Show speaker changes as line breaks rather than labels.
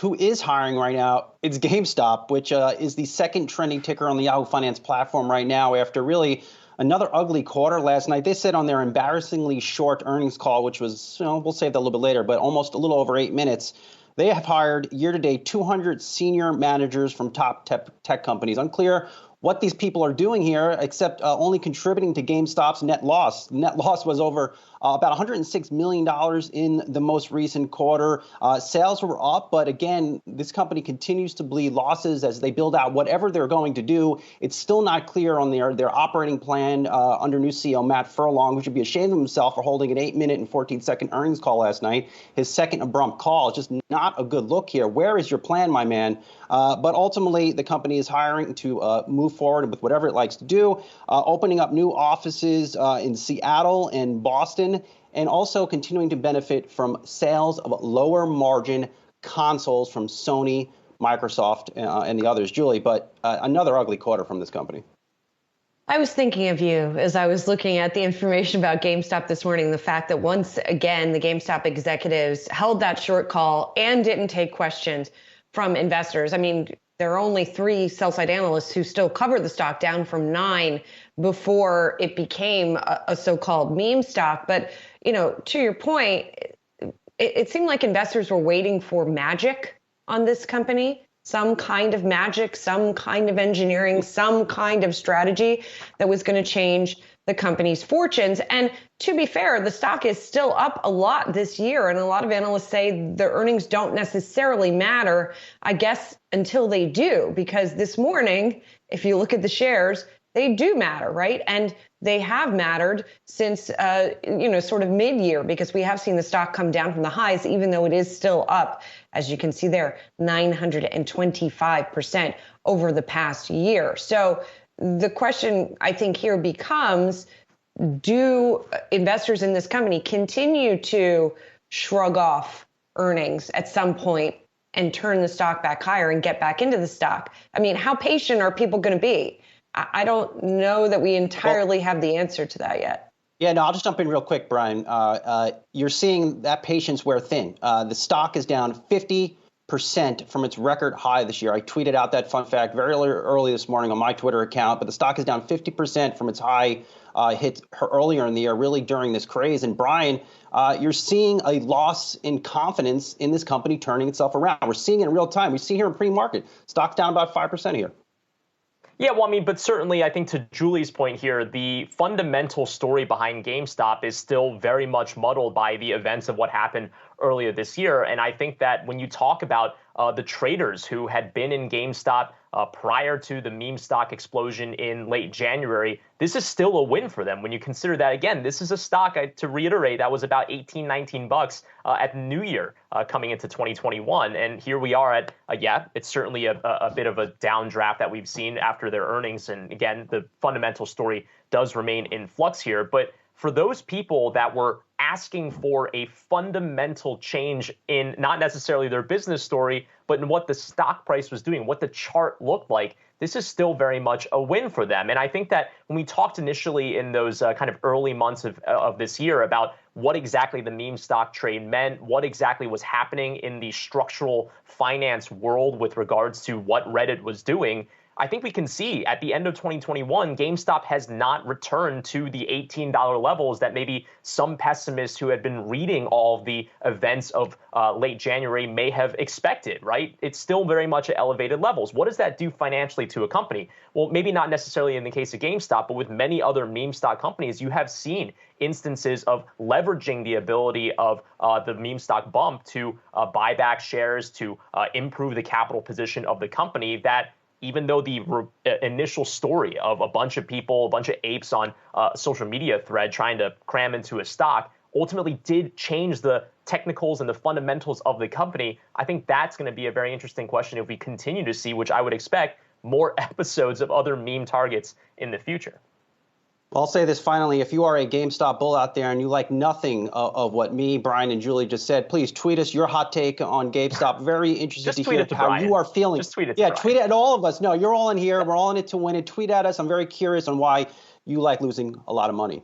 who is hiring right now, it's GameStop, which is the second trending ticker on the Yahoo Finance platform right now after really another ugly quarter last night. They said on their embarrassingly short earnings call, which was, we'll save that a little bit later, but almost a little over 8 minutes, they have hired year-to-date 200 senior managers from top tech companies. Unclear what these people are doing here, except only contributing to GameStop's net loss. Net loss was over about $106 million in the most recent quarter. Sales were up, but again, this company continues to bleed losses as they build out whatever they're going to do. It's still not clear on their operating plan under new CEO Matt Furlong, who should be ashamed of himself for holding an 8-minute and 14-second earnings call last night. His second abrupt call. Just not a good look here. Where is your plan, my man? But ultimately, the company is hiring to move forward with whatever it likes to do, opening up new offices in Seattle and Boston, and also continuing to benefit from sales of lower margin consoles from Sony, Microsoft, and the others, Julie. But another ugly quarter from this company.
I was thinking of you as I was looking at the information about GameStop this morning, the fact that once again, the GameStop executives held that short call and didn't take questions from investors. I mean, there are only 3 sell-side analysts who still cover the stock, down from 9 before it became a so-called meme stock. But, to your point, it seemed like investors were waiting for magic on this company, some kind of magic, some kind of engineering, some kind of strategy that was going to change the company's fortunes. And to be fair, the stock is still up a lot this year. And a lot of analysts say the earnings don't necessarily matter, I guess, until they do. Because this morning, if you look at the shares, they do matter, right? And they have mattered since, sort of mid-year, because we have seen the stock come down from the highs, even though it is still up, as you can see there, 925% over the past year. So the question, I think, here becomes, do investors in this company continue to shrug off earnings at some point and turn the stock back higher and get back into the stock? I mean, how patient are people going to be? I don't know that we entirely have the answer to that yet.
Yeah, no, I'll just jump in real quick, Brian. You're seeing that patience wear thin. The stock is down 50% from its record high this year. I tweeted out that fun fact very early this morning on my Twitter account, but the stock is down 50% from its high hit earlier in the year, really during this craze. And Brian, you're seeing a loss in confidence in this company turning itself around. We're seeing it in real time. We see here in pre-market, stock's down about 5% here.
Yeah, well, I mean, but certainly I think to Julie's point here, the fundamental story behind GameStop is still very much muddled by the events of what happened earlier this year. And I think that when you talk about the traders who had been in GameStop prior to the meme stock explosion in late January, this is still a win for them. When you consider that, again, this is a stock, to reiterate, that was about 18, 19 bucks at the new year coming into 2021. And here we are at, it's certainly a bit of a downdraft that we've seen after their earnings. And again, the fundamental story does remain in flux here. But for those people that were asking for a fundamental change in not necessarily their business story, but in what the stock price was doing, what the chart looked like, this is still very much a win for them. And I think that when we talked initially in those kind of early months of this year about what exactly the meme stock trade meant, what exactly was happening in the structural finance world with regards to what Reddit was doing, I think we can see at the end of 2021, GameStop has not returned to the $18 levels that maybe some pessimists who had been reading all of the events of late January may have expected, right? It's still very much at elevated levels. What does that do financially to a company? Well, maybe not necessarily in the case of GameStop, but with many other meme stock companies, you have seen instances of leveraging the ability of the meme stock bump to buy back shares, to improve the capital position of the company that, even though the initial story of a bunch of people, a bunch of apes on a social media thread trying to cram into a stock ultimately did change the technicals and the fundamentals of the company, I think that's going to be a very interesting question if we continue to see, which I would expect, more episodes of other meme targets in the future.
Well, I'll say this finally. If you are a GameStop bull out there and you like nothing of what me, Brian, and Julie just said, please tweet us your hot take on GameStop. Very interested to hear how
Brian.
You are feeling.
Just tweet it to
Yeah,
Brian.
tweet it at all of us. No, you're all in here. We're all in it to win it. Tweet at us. I'm very curious on why you like losing a lot of money.